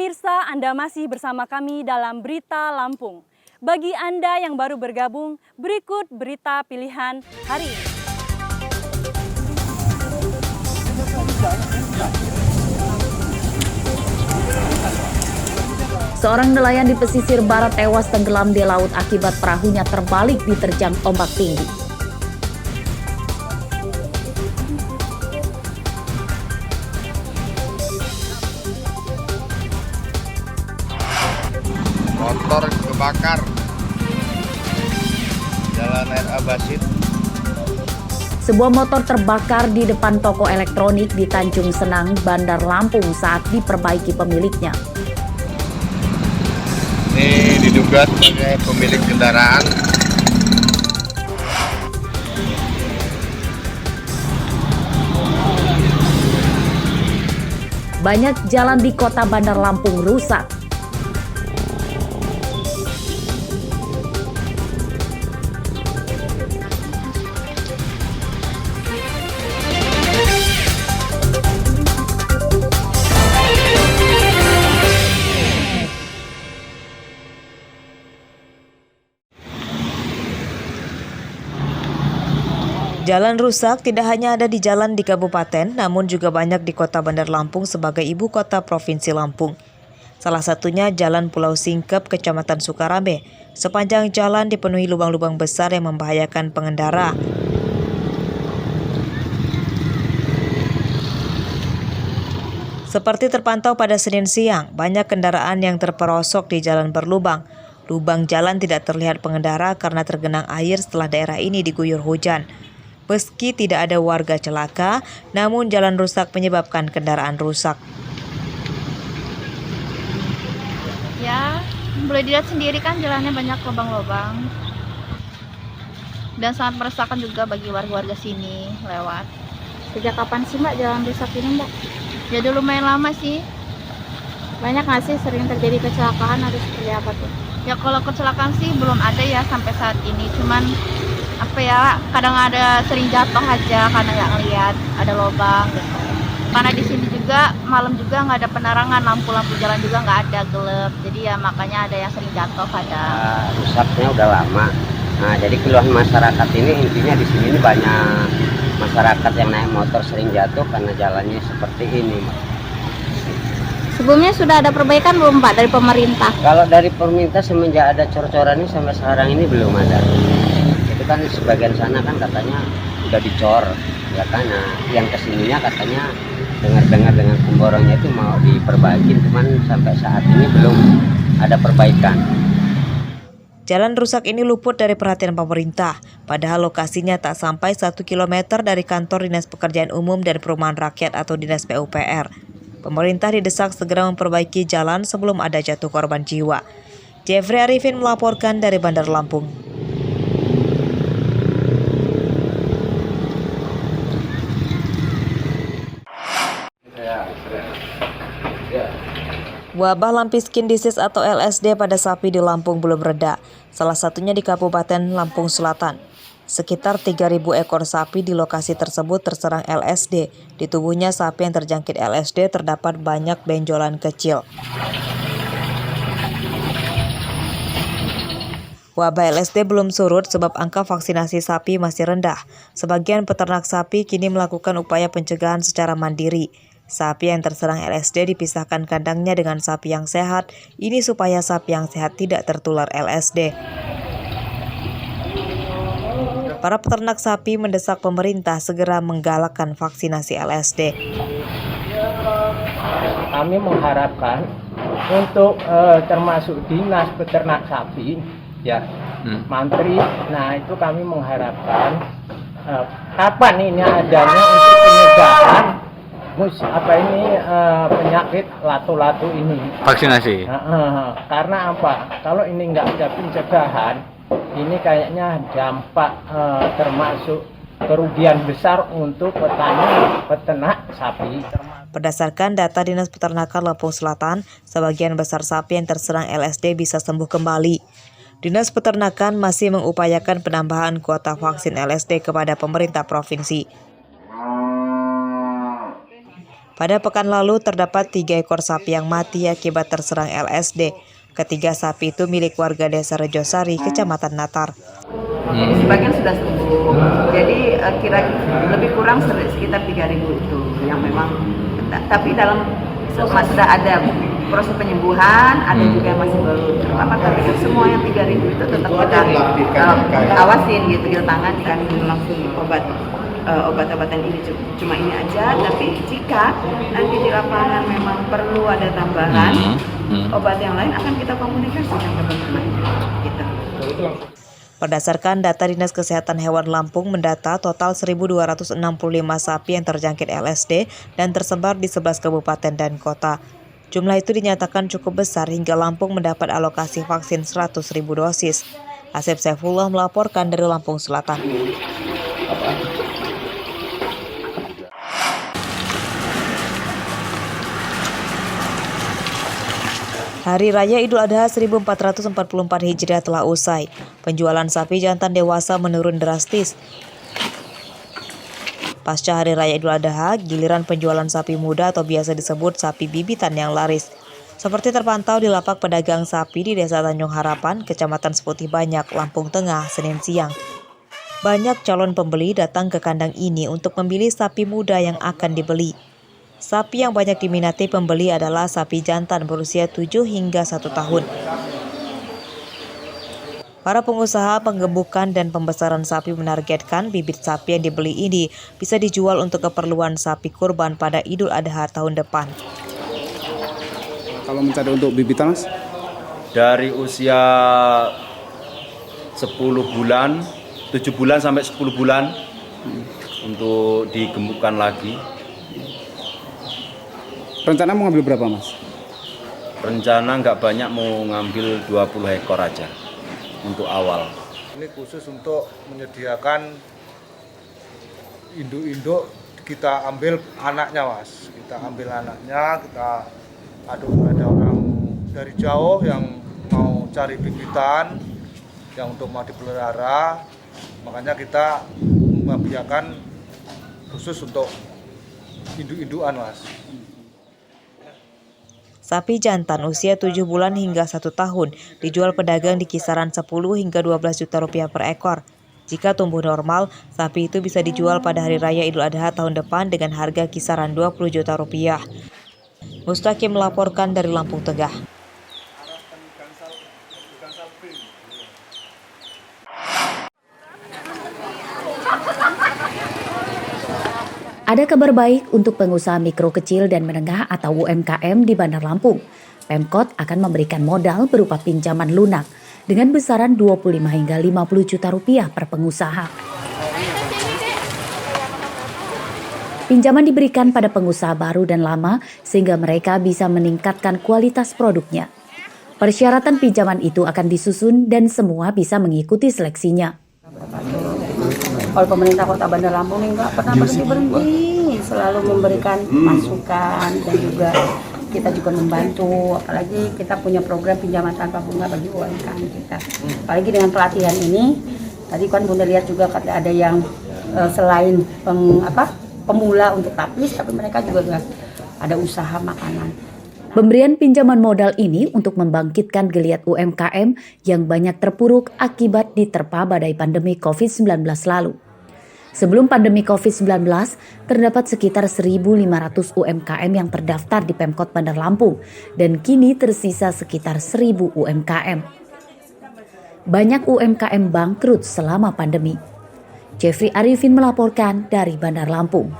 Pemirsa, Anda masih bersama kami dalam Berita Lampung. Bagi Anda yang baru bergabung, berikut berita pilihan hari ini. Seorang nelayan di pesisir barat tewas tenggelam di laut akibat perahunya terbalik diterjang ombak tinggi. Motor kebakar Jalan Air Abasit. Sebuah motor terbakar di depan toko elektronik di Tanjung Senang, Bandar Lampung saat diperbaiki pemiliknya. Ini diduga sebagai pemilik kendaraan. Banyak jalan di kota Bandar Lampung rusak. Jalan rusak tidak hanya ada di jalan di kabupaten, namun juga banyak di kota Bandar Lampung sebagai ibu kota Provinsi Lampung. Salah satunya Jalan Pulau Singkep, Kecamatan Sukarame. Sepanjang jalan dipenuhi lubang-lubang besar yang membahayakan pengendara. Seperti terpantau pada Senin siang, banyak kendaraan yang terperosok di jalan berlubang. Lubang jalan tidak terlihat pengendara karena tergenang air setelah daerah ini diguyur hujan. Meski tidak ada warga celaka, namun jalan rusak menyebabkan kendaraan rusak. Ya, boleh dilihat sendiri kan jalannya banyak lubang-lubang. Dan sangat meresahkan juga bagi warga-warga sini lewat. Sejak kapan sih Mbak jalan rusak ini Mbak? Ya udah lumayan lama sih. Banyak nggak sih sering terjadi kecelakaan atau seperti apa tuh? Ya kalau kecelakaan sih belum ada ya sampai saat ini. Cuman kadang ada sering jatuh aja karena nggak ngelihat ada lubang gitu. Karena di sini juga malam juga nggak ada penerangan, lampu-lampu jalan juga nggak ada, gelap. Jadi ya makanya ada yang sering jatuh kadang. Rusaknya udah lama. Nah jadi keluhan masyarakat ini intinya di sini banyak masyarakat yang naik motor sering jatuh karena jalannya seperti ini. Sebelumnya sudah ada perbaikan belum Pak dari pemerintah? Kalau dari pemerintah semenjak ada cor-coran ini sampai sekarang ini belum ada. Itu kan di sebagian sana kan katanya udah dicor, ya kan. Nah, yang kesininya katanya dengar-dengar dengan pemborongnya itu mau diperbaiki, cuman sampai saat ini belum ada perbaikan. Jalan rusak ini luput dari perhatian pemerintah, padahal lokasinya tak sampai 1 km dari kantor Dinas Pekerjaan Umum dan Perumahan Rakyat atau Dinas PUPR. Pemerintah didesak segera memperbaiki jalan sebelum ada jatuh korban jiwa. Jeffrey Arifin melaporkan dari Bandar Lampung. Wabah lampiskin disease atau LSD pada sapi di Lampung belum reda, salah satunya di Kabupaten Lampung Selatan. Sekitar 3.000 ekor sapi di lokasi tersebut terserang LSD. Di tubuhnya sapi yang terjangkit LSD terdapat banyak benjolan kecil. Wabah LSD belum surut sebab angka vaksinasi sapi masih rendah. Sebagian peternak sapi kini melakukan upaya pencegahan secara mandiri. Sapi yang terserang LSD dipisahkan kandangnya dengan sapi yang sehat, ini supaya sapi yang sehat tidak tertular LSD. Para peternak sapi mendesak pemerintah segera menggalakkan vaksinasi LSD. Kami mengharapkan untuk termasuk dinas peternak sapi, ya, mantri. Nah itu kami mengharapkan kapan ini adanya untuk pencegahan penyakit latu-latu ini. Vaksinasi. Karena apa? Kalau ini nggak ada pencegahan, ini kayaknya dampak termasuk kerugian besar untuk peternak sapi. Berdasarkan data Dinas Peternakan Lampung Selatan, sebagian besar sapi yang terserang LSD bisa sembuh kembali. Dinas Peternakan masih mengupayakan penambahan kuota vaksin LSD kepada pemerintah provinsi. Pada pekan lalu terdapat 3 ekor sapi yang mati akibat terserang LSD. Ketiga sapi itu milik warga desa Rejosari, Kecamatan Natar. Sebagian sudah sembuh, jadi kira lebih kurang sekitar 3.000 itu yang memang, tapi dalam sudah ada proses penyembuhan, ada juga yang masih baru terpapar, tapi semua yang 3.000 itu tetap kita awasin gitu, kita tangani kan langsung obat-obatan ini cuma ini aja, tapi jika nanti di lapangan memang perlu ada tambahan obat yang lain akan kita komunikasikan ke teman-teman gitu. Berdasarkan data Dinas Kesehatan Hewan Lampung mendata total 1.265 sapi yang terjangkit LSD dan tersebar di 11 kabupaten dan kota. Jumlah itu dinyatakan cukup besar hingga Lampung mendapat alokasi vaksin 100.000 dosis. Asep Saifullah melaporkan dari Lampung Selatan. Hari Raya Idul Adha 1444 Hijriah telah usai. Penjualan sapi jantan dewasa menurun drastis. Pasca Hari Raya Idul Adha, giliran penjualan sapi muda atau biasa disebut sapi bibitan yang laris. Seperti terpantau di lapak pedagang sapi di Desa Tanjung Harapan, Kecamatan Seputih Banyak, Lampung Tengah, Senin siang. Banyak calon pembeli datang ke kandang ini untuk memilih sapi muda yang akan dibeli. Sapi yang banyak diminati pembeli adalah sapi jantan berusia 7 hingga 1 tahun. Para pengusaha penggemukan dan pembesaran sapi menargetkan bibit sapi yang dibeli ini bisa dijual untuk keperluan sapi kurban pada Idul Adha tahun depan. Kalau mencari untuk bibitan, Mas? Dari usia 10 bulan, 7 bulan sampai 10 bulan untuk digemukkan lagi. Rencana mau ngambil berapa, Mas? Rencana nggak banyak, mau ngambil 20 ekor aja untuk awal. Ini khusus untuk menyediakan induk-induk, kita ambil anaknya, Mas. Kita ambil anaknya, kita ada orang dari jauh yang mau cari bibitan yang untuk mau dipelihara, makanya kita membiarkan khusus untuk induk-indukan, Mas. Sapi jantan usia 7 bulan hingga 1 tahun dijual pedagang di kisaran 10 hingga 12 juta rupiah per ekor. Jika tumbuh normal, sapi itu bisa dijual pada Hari Raya Idul Adha tahun depan dengan harga kisaran 20 juta rupiah. Mustaqim melaporkan dari Lampung Tengah. Ada kabar baik untuk pengusaha mikro kecil dan menengah atau UMKM di Bandar Lampung. Pemkot akan memberikan modal berupa pinjaman lunak dengan besaran 25 hingga 50 juta rupiah per pengusaha. Pinjaman diberikan pada pengusaha baru dan lama sehingga mereka bisa meningkatkan kualitas produknya. Persyaratan pinjaman itu akan disusun dan semua bisa mengikuti seleksinya. Kalau pemerintah Kota Bandar Lampung ini nggak pernah berhenti, selalu memberikan masukan dan juga kita juga membantu. Apalagi kita punya program pinjaman tanpa bunga bagi UMKM kita. Apalagi dengan pelatihan ini, tadi kan Bunda lihat juga ada yang selain pemula untuk tapis, tapi mereka juga ada usaha makanan. Pemberian pinjaman modal ini untuk membangkitkan geliat UMKM yang banyak terpuruk akibat diterpa badai pandemi COVID-19 lalu. Sebelum pandemi COVID-19, terdapat sekitar 1.500 UMKM yang terdaftar di Pemkot Bandar Lampung dan kini tersisa sekitar 1.000 UMKM. Banyak UMKM bangkrut selama pandemi. Jeffrey Arifin melaporkan dari Bandar Lampung.